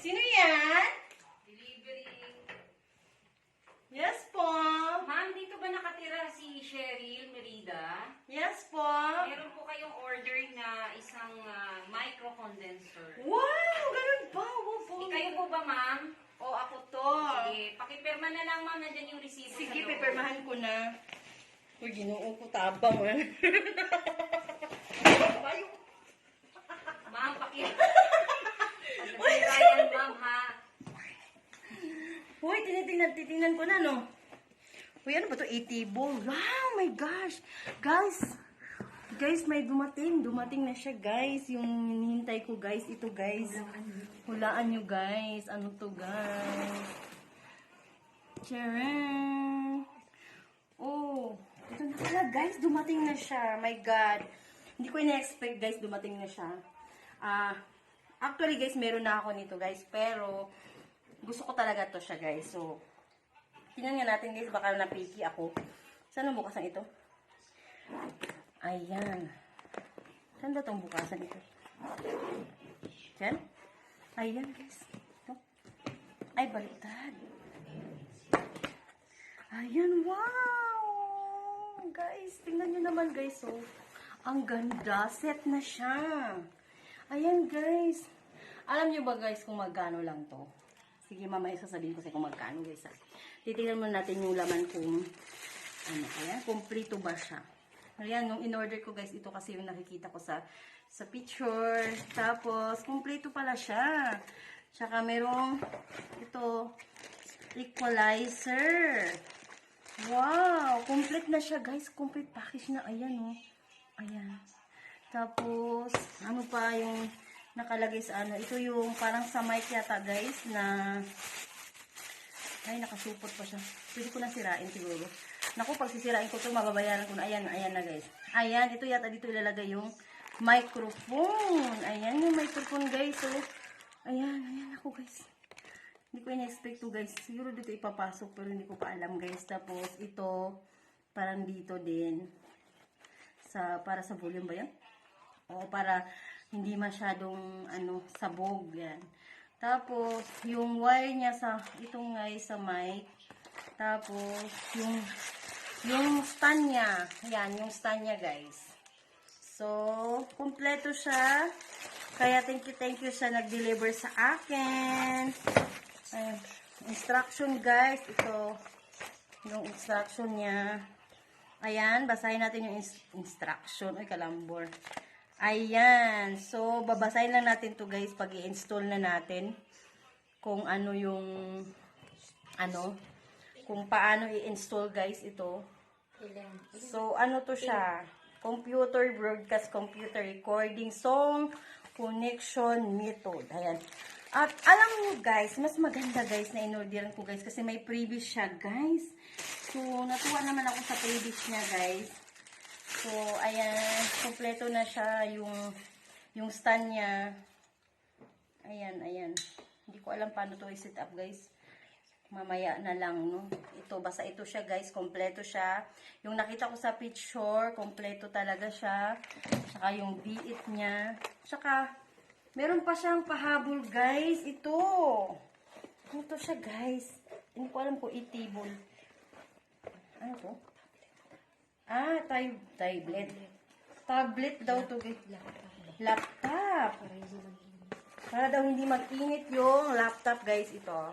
Sino yan? Delivery. Yes po. Ma'am, dito ba nakatira si Cheryl Merida? Yes po. Meron po kayong order na isang micro condenser. Wow! Ganun ba? Wow po. Kayo po ba, ma'am? O, ako to. Sige, pakipirma na lang, ma'am. Nandyan yung resibo sa Sige, loob. pipirmahan ko na. Uy, ginoo ko tabang. Ma'am, Ryan, ma'am, ha? Uy, titingnan ko na, no? Uy, ano ba to? ATable. Wow, my gosh. Guys, may dumating. Dumating na siya, guys. Yung hinihintay ko, guys. Ito, guys. Hulaan nyo, guys. Ano to, guys? Tcharam! Oh, ito na pala, guys. Dumating na siya. My God. Hindi ko ina-expect, guys. Dumating na siya. Actually, guys, meron na ako nito, guys. Pero, gusto ko talaga to siya, guys. So, tingnan nga natin, guys. Baka napiki ako. Saan ang bukasan ito? Ayan. Saan ba itong bukasan ito? Diyan? Ayan, guys. Ito. Ay, baliktad. Ayan, wow! Guys, tingnan nyo naman, guys. So, ang ganda. Set na siya. Ayan, guys. Alam nyo ba, guys, kung magkano lang to? Sige, mamaya sasabihin ko sa kung magkano, guys. Titignan muna natin yung laman kung ano, ayan, kumplito ba siya. Ayan, nung in-order ko, guys, ito kasi yung nakikita ko sa picture. Tapos, kumplito pala siya. Tsaka, merong, ito, equalizer. Wow! Complete na siya, guys. Complete package na. Ayan, oh. Ayan. Tapos, ano pa yung nakalagay sa ano? Ito yung parang sa mic yata, guys, na ay, nakasupot pa siya. Pwede ko na sirain siguro. Naku, pag sisirain ko ito, mababayaran ko na. Ayan, ayan na, guys. Ayan, ito yata dito ilalagay yung microphone. Ayan yung microphone, guys. So, ayan, ayan ako, guys. Hindi ko in-expect to, guys. Siguro dito ipapasok, pero hindi ko pa alam, guys. Tapos, ito, parang dito din. Para sa volume ba yan? O, para hindi masyadong, sabog, yan. Tapos, yung wire niya itong guys, sa mic. Tapos, yung stand niya. Yan, yung stand niya, guys. So, kumpleto siya. Kaya, thank you siya nag-deliver sa akin. Ayan. Instruction, guys. Ito, yung instruction niya. Ayan, basahin natin yung instruction. Ay, kalambor. Ayan. So, babasahin lang natin to, guys, pag i-install na natin. Kung ano yung, kung paano i-install, guys, ito. So, ano to siya? Computer broadcast, computer recording, song, connection method. Ayan. At alam niyo, guys, mas maganda, guys, na in-orderan ko, guys, kasi may previous siya, guys. So, natuwa naman ako sa previous niya, guys. So, ayan, kompleto na siya yung stand niya. Ayan, ayan. Hindi ko alam paano to i-set up, guys. Mamaya na lang, no? Ito, basta ito siya, guys. Kompleto siya. Yung nakita ko sa picture, kompleto talaga siya. Tsaka yung biit niya. Tsaka, meron pa siyang pahabol, guys. Ito. Ito siya, guys. Hindi ko alam kung i-table. Ano to? Tablet. Tablet daw to, guys. Laptop. Para daw hindi mag-init yung laptop, guys, ito.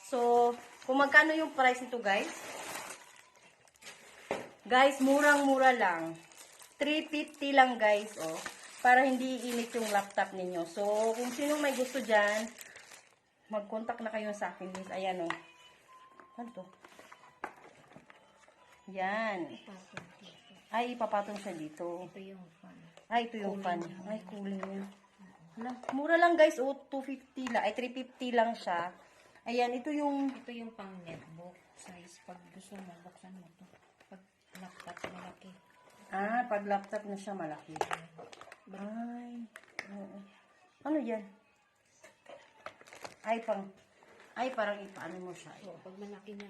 So, kung magkano yung price nito, guys? Guys, murang-mura lang. 350 lang, guys, oh. Para hindi init yung laptop ninyo. So, kung sinong may gusto dyan, mag-contact na kayo sa akin, guys. Ayan, oh. Ano to? Yan. Ay, ipapatong siya dito. Ito yung fan. Ay, ito yung fan. Ay, cooling yun. Mura lang, guys. O, 250 lang. Ay, 350 lang siya. Ayan, ito yung pang netbook size. Pag gusto mo, buksan mo to. Pag laptop, malaki. pag laptop na siya, malaki. Ay, oo. Ano yan? Ay, parang ipaano mo siya. So, pag malaki na.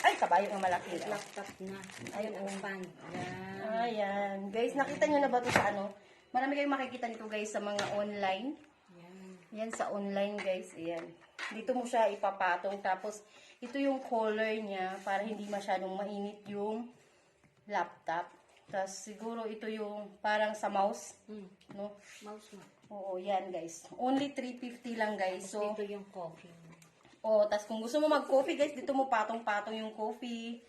Ay, Ay, kabayo ang malaki. Oh. Laptop na. Ayun, Ayun, ang fan. Yan. Ayan. Guys, nakita nyo na ba ito sa ano? Marami kayong makikita nito guys sa mga online. Yan. Yan sa online guys. Ayan. Dito mo siya ipapatong. Tapos, ito yung color niya para hindi masyadong mainit yung laptop. Tapos, siguro ito yung parang sa mouse. No? Mouse mo. Oo, yan guys. Only 350 lang guys. So, Ito yung coffee. tas kung gusto mo mag-coffee guys, dito mo patong-patong yung coffee.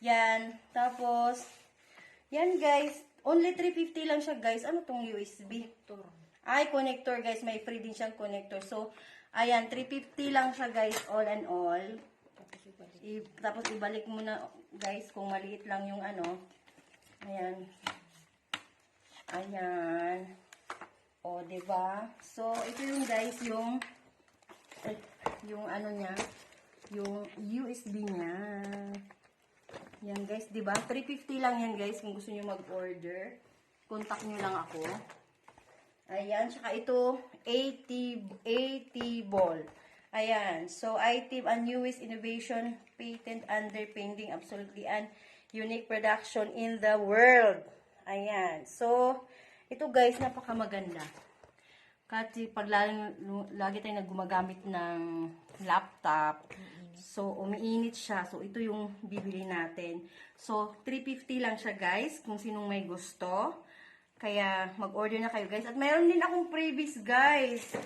Yan. Tapos, yan guys. Only 350 lang siya guys. Ano tong USB? Ito. Ay, connector guys. May free din siyang connector. So, ayan. 350 lang siya guys. All and all. Tapos ibalik. Tapos ibalik mo na guys kung maliit lang yung ano. Ayan. Ayan. O, diba? So, ito yung guys yung ano niya, yung USB niya. Yan guys, 'di ba? 350 lang yan guys kung gusto niyo mag-order. Contact niyo lang ako. Ayan, saka ito 80 ball. Ayan. So, iTip and newest innovation patent under pending absolutely and unique production in the world. Ayan. So, ito guys, napakamaganda. Kasi pag lagi tayong gumagamit ng laptop, so umiinit siya. So ito yung bibili natin. So 350 lang siya guys, kung sinong may gusto. Kaya mag-order na kayo guys. At mayroon din akong freebies guys.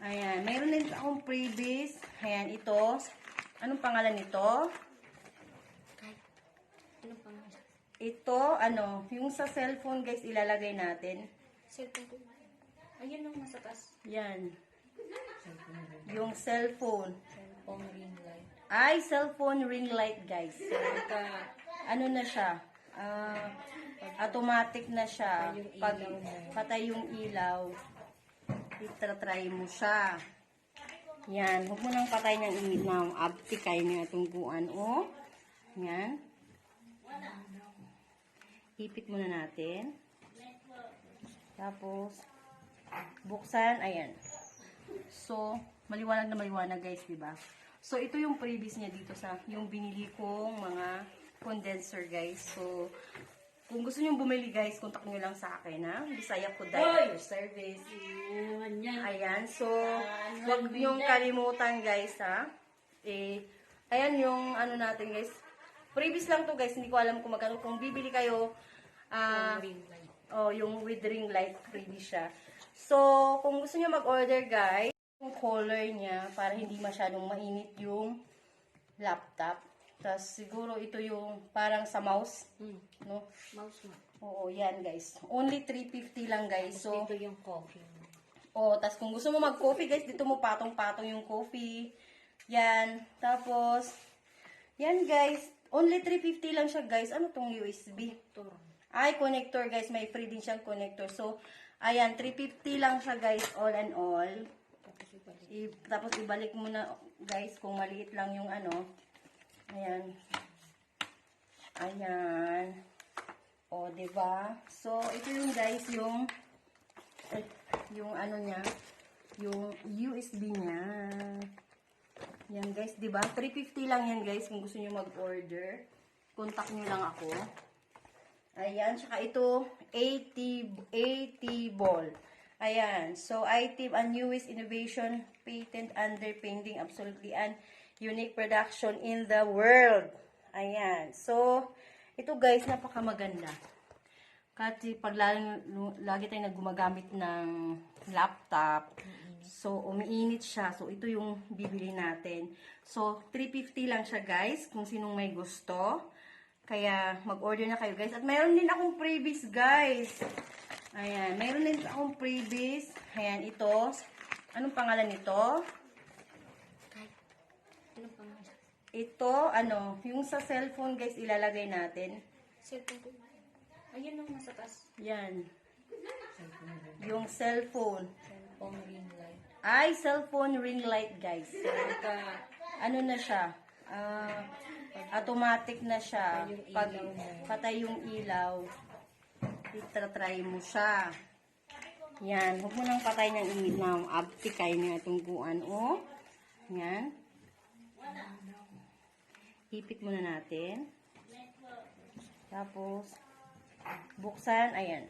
Ayan, mayroon din akong freebies. Ayan, ito. Anong pangalan nito? Ano pa nga? Ito, yung sa cellphone guys, ilalagay natin. Cellphone ko. Ayun ang nasa taas. Yan. Yung cellphone. Cellphone ring light. Ay, cellphone ring light, guys. So, Pagka ano na siya? Automatic na siya. Pag patay yung ilaw, itatry mo siya. Yan. Huwag mo nang patay ng init na abtikay niya tungguan. O. Yan. Ipit muna natin. Tapos, buksan, ayan. So, maliwanag na maliwanag guys, diba? So, ito yung previous niya dito sa yung binili kong mga condenser guys. So, kung gusto niyo bumili guys, contact niyo lang sa akin ha. Bisaya ko dahil service. Ayan, so, wag niyong kalimutan guys ha. Ayan yung ano natin guys. Previous lang to guys, hindi ko alam kung magkano. Kung bibili kayo, ring light. yung with ring light, ready siya. So, kung gusto niyo mag-order guys, yung color niya para hindi masyadong mainit yung laptop. Tapos siguro ito yung parang sa mouse, no? Mouse mo. Oo, yan guys. Only 350 lang guys. So, Ito yung coffee. tas kung gusto mo mag-coffee guys, dito mo patong-patong yung coffee. Yan. Tapos, yan guys. Only 350 lang siya guys. Ano tong USB? Ito. Ay, connector guys. May free din siyang connector. So, ayan, 350 lang siya guys, all and all. Tapos ibalik. Tapos ibalik mo na guys kung maliit lang yung ano. Ayan. Ayan. O, diba? So, ito yung guys, yung ano niya, yung USB niya. Yan guys, diba? 350 lang yan guys kung gusto niyo mag-order. Contact niyo lang ako. Ayan, tsaka ito, 80 ball. Ayan, so iTip and newest innovation patent under pending absolutely and unique production in the world. Ayan, so, ito guys, napakamaganda. Kasi pag lagi tayong gumagamit ng laptop, so umiinit siya. So, ito yung bibili natin. So, 350 lang siya guys, kung sinong may gusto. Kaya, mag-order na kayo guys. At mayroon din akong freebies guys. Ayan, mayroon din akong freebies. Ayan, ito. Anong pangalan nito? Ano pa nga? Ito, yung sa cellphone guys, ilalagay natin. Cellphone ko. Ayun ang nasa taas. Yan. Yung cellphone. Cellphone ring light. Ay, cellphone ring light guys. Pagka Ano na siya? Automatic na siya. Pag patay yung ilaw, itatry mo siya. Yan. Huwag mo nang patay ng init na abtikay niya tungguan. O. Yan. Ipit muna natin. Tapos, buksan. Ayan.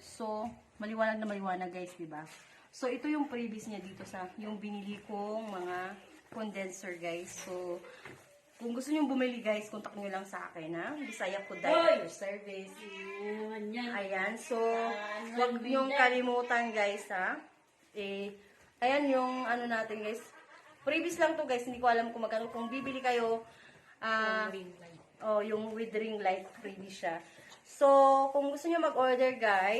So, maliwanag na maliwanag guys, di ba? So, ito yung previous niya dito sa yung binili kong mga condenser guys. So, kung gusto niyo bumili guys, contact niyo lang sa akin ha. Bisaya ko Direct Service. Ayan. So, huwag niyong kalimutan guys ha. Ayan yung ano natin guys. Previous lang to guys. Hindi ko alam kung magkano. Kung bibili kayo, yung with ring light, previous siya. So, kung gusto niyo mag-order guys,